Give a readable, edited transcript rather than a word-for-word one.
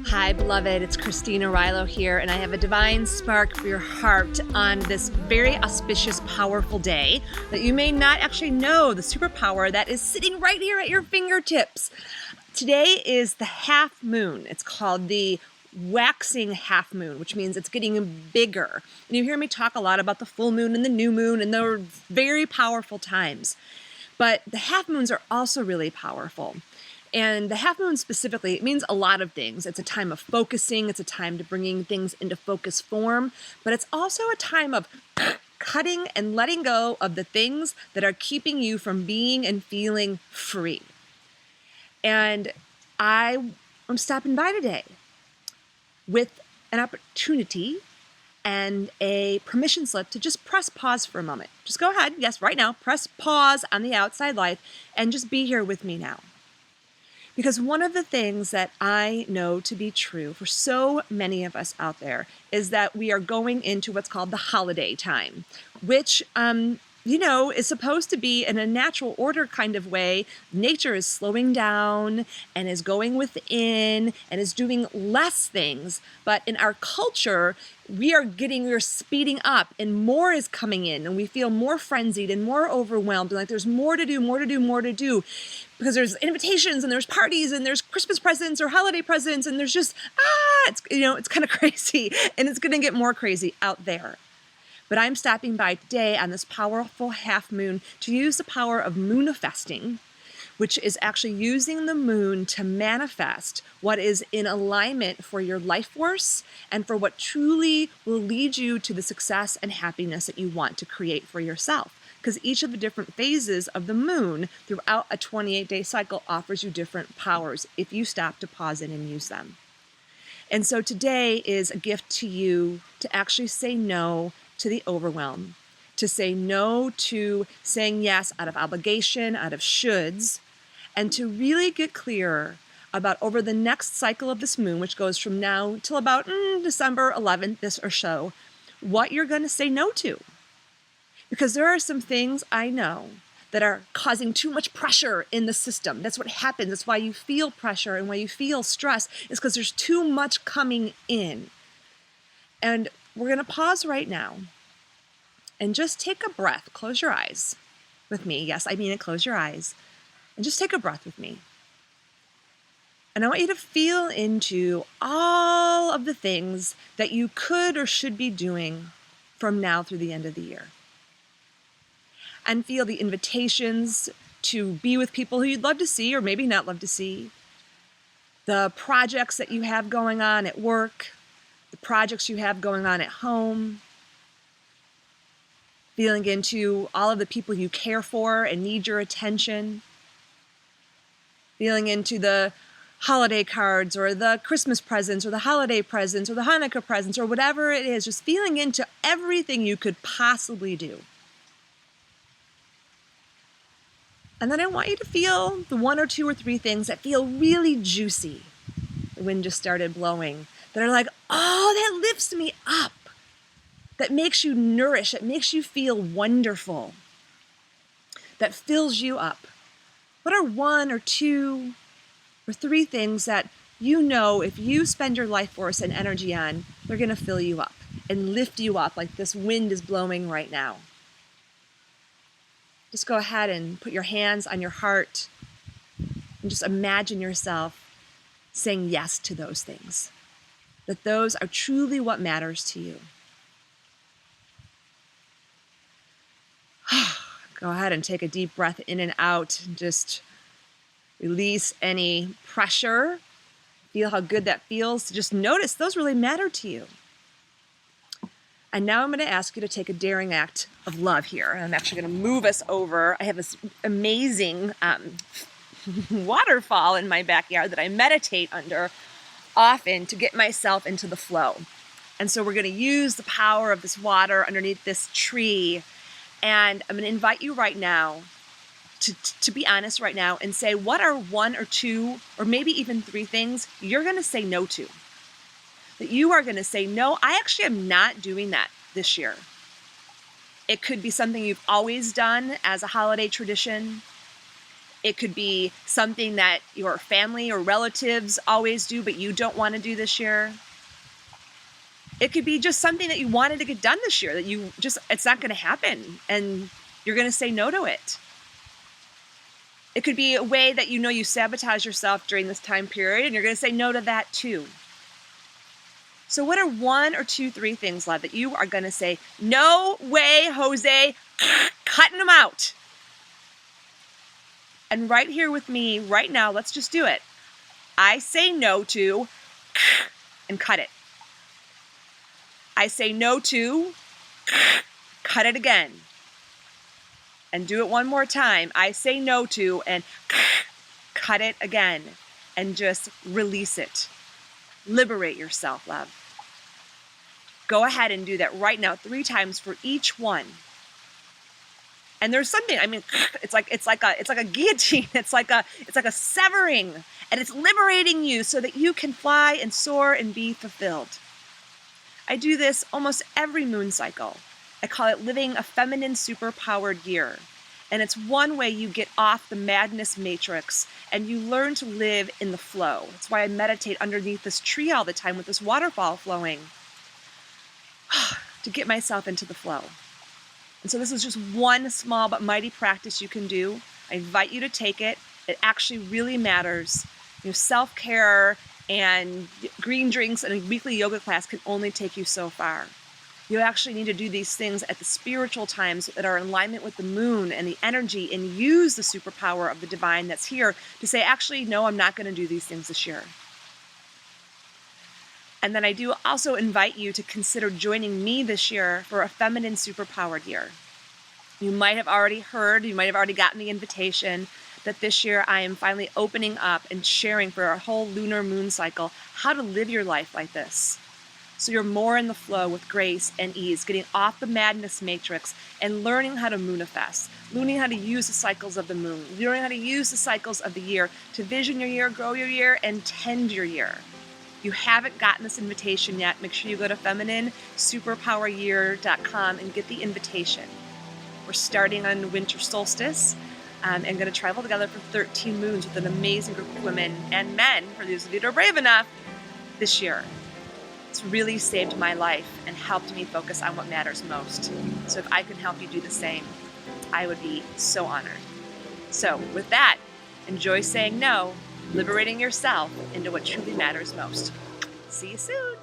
Hi, beloved. It's Arylo here, and I have a divine spark for your heart on this very auspicious, powerful day that you may not actually know the superpower that is sitting right here at your fingertips. Today is the half moon. It's called the waxing half moon, which means it's getting bigger. And you hear me talk a lot about the full moon and the new moon, and they're very powerful times. But the half moons are also really powerful. And the half moon specifically, it means a lot of things. It's a time of focusing. It's a time to bringing things into focus form. But it's also a time of cutting and letting go of the things that are keeping you from being and feeling free. And I am stopping by today with an opportunity and a permission slip to just press pause for a moment. Just go ahead, yes, right now, press pause on the outside life and just be here with me now. Because one of the things that I know to be true for so many of us out there is that we are going into what's called the holiday time, which, is supposed to be in a natural order kind of way. Nature is slowing down and is going within and is doing less things. But in our culture, we're speeding up and more is coming in and we feel more frenzied and more overwhelmed. And like there's more to do. Because there's invitations and there's parties and there's Christmas presents or holiday presents and there's just, it's kind of crazy and it's going to get more crazy out there. But I'm stopping by today on this powerful half moon to use the power of moonifesting, which is actually using the moon to manifest what is in alignment for your life force and for what truly will lead you to the success and happiness that you want to create for yourself. Because each of the different phases of the moon throughout a 28-day cycle offers you different powers if you stop to pause it and use them. And so today is a gift to you to actually say no to the overwhelm, to say no to saying yes out of obligation, out of shoulds, and to really get clear about over the next cycle of this moon, which goes from now till about December 11th, this or so, what you're going to say no to. Because there are some things I know that are causing too much pressure in the system. That's what happens. That's why you feel pressure and why you feel stress is because there's too much coming in. And we're going to pause right now and just take a breath. Close your eyes with me. Yes, I mean it. Close your eyes and just take a breath with me. And I want you to feel into all of the things that you could or should be doing from now through the end of the year. And feel the invitations to be with people who you'd love to see or maybe not love to see. The projects that you have going on at work, the projects you have going on at home. Feeling into all of the people you care for and need your attention. Feeling into the holiday cards or the Christmas presents or the holiday presents or the Hanukkah presents or whatever it is. Just feeling into everything you could possibly do. And then I want you to feel the one or two or three things that feel really juicy. The wind just started blowing. That are like, oh, that lifts me up. That makes you nourish. That makes you feel wonderful. That fills you up. What are one or two or three things that you know if you spend your life force and energy on, they're going to fill you up and lift you up like this wind is blowing right now? Just go ahead and put your hands on your heart and just imagine yourself saying yes to those things. That those are truly what matters to you. Go ahead and take a deep breath in and out and just release any pressure. Feel how good that feels. Just notice those really matter to you. And now I'm going to ask you to take a daring act of love here. I'm actually going to move us over. I have this amazing waterfall in my backyard that I meditate under often to get myself into the flow. And so we're going to use the power of this water underneath this tree. And I'm going to invite you right now to be honest right now and say, what are one or two or maybe even three things you're going to say no to? That you are going to say, no, I actually am not doing that this year. It could be something you've always done as a holiday tradition. It could be something that your family or relatives always do, but you don't want to do this year. It could be just something that you wanted to get done this year that it's not going to happen and you're going to say no to it. It could be a way that you sabotage yourself during this time period and you're going to say no to that too. So what are 1 or 2, 3 things, love, that you are going to say, no way, Jose, cutting them out? And right here with me, right now, let's just do it. I say no to, and cut it. I say no to, cut it again. And do it one more time. I say no to, and cut it again. And just release it. Liberate yourself, love. Go ahead and do that right now 3 times for each one. And there's something, it's like a guillotine. It's like a severing, and it's liberating you so that you can fly and soar and be fulfilled. I do this almost every moon cycle. I call it living a feminine superpowered year. And it's one way you get off the madness matrix and you learn to live in the flow. That's why I meditate underneath this tree all the time with this waterfall flowing to get myself into the flow. And so this is just one small but mighty practice you can do. I invite you to take it. It actually really matters. Self-care and green drinks and a weekly yoga class can only take you so far. You actually need to do these things at the spiritual times that are in alignment with the moon and the energy, and use the superpower of the divine that's here to say, actually, no, I'm not going to do these things this year. And then I do also invite you to consider joining me this year for a feminine superpowered year. You might have already heard, you might have already gotten the invitation that this year I am finally opening up and sharing for our whole lunar moon cycle how to live your life like this. So you're more in the flow with grace and ease, getting off the madness matrix and learning how to moonifest, learning how to use the cycles of the moon, learning how to use the cycles of the year to vision your year, grow your year, and tend your year. You haven't gotten this invitation yet, make sure you go to femininesuperpoweryear.com and get the invitation. We're starting on winter solstice and going to travel together for 13 moons with an amazing group of women and men, for those of you that are brave enough, this year. It's really saved my life and helped me focus on what matters most. So if I can help you do the same, I would be so honored. So with that, enjoy saying no, liberating yourself into what truly matters most. See you soon.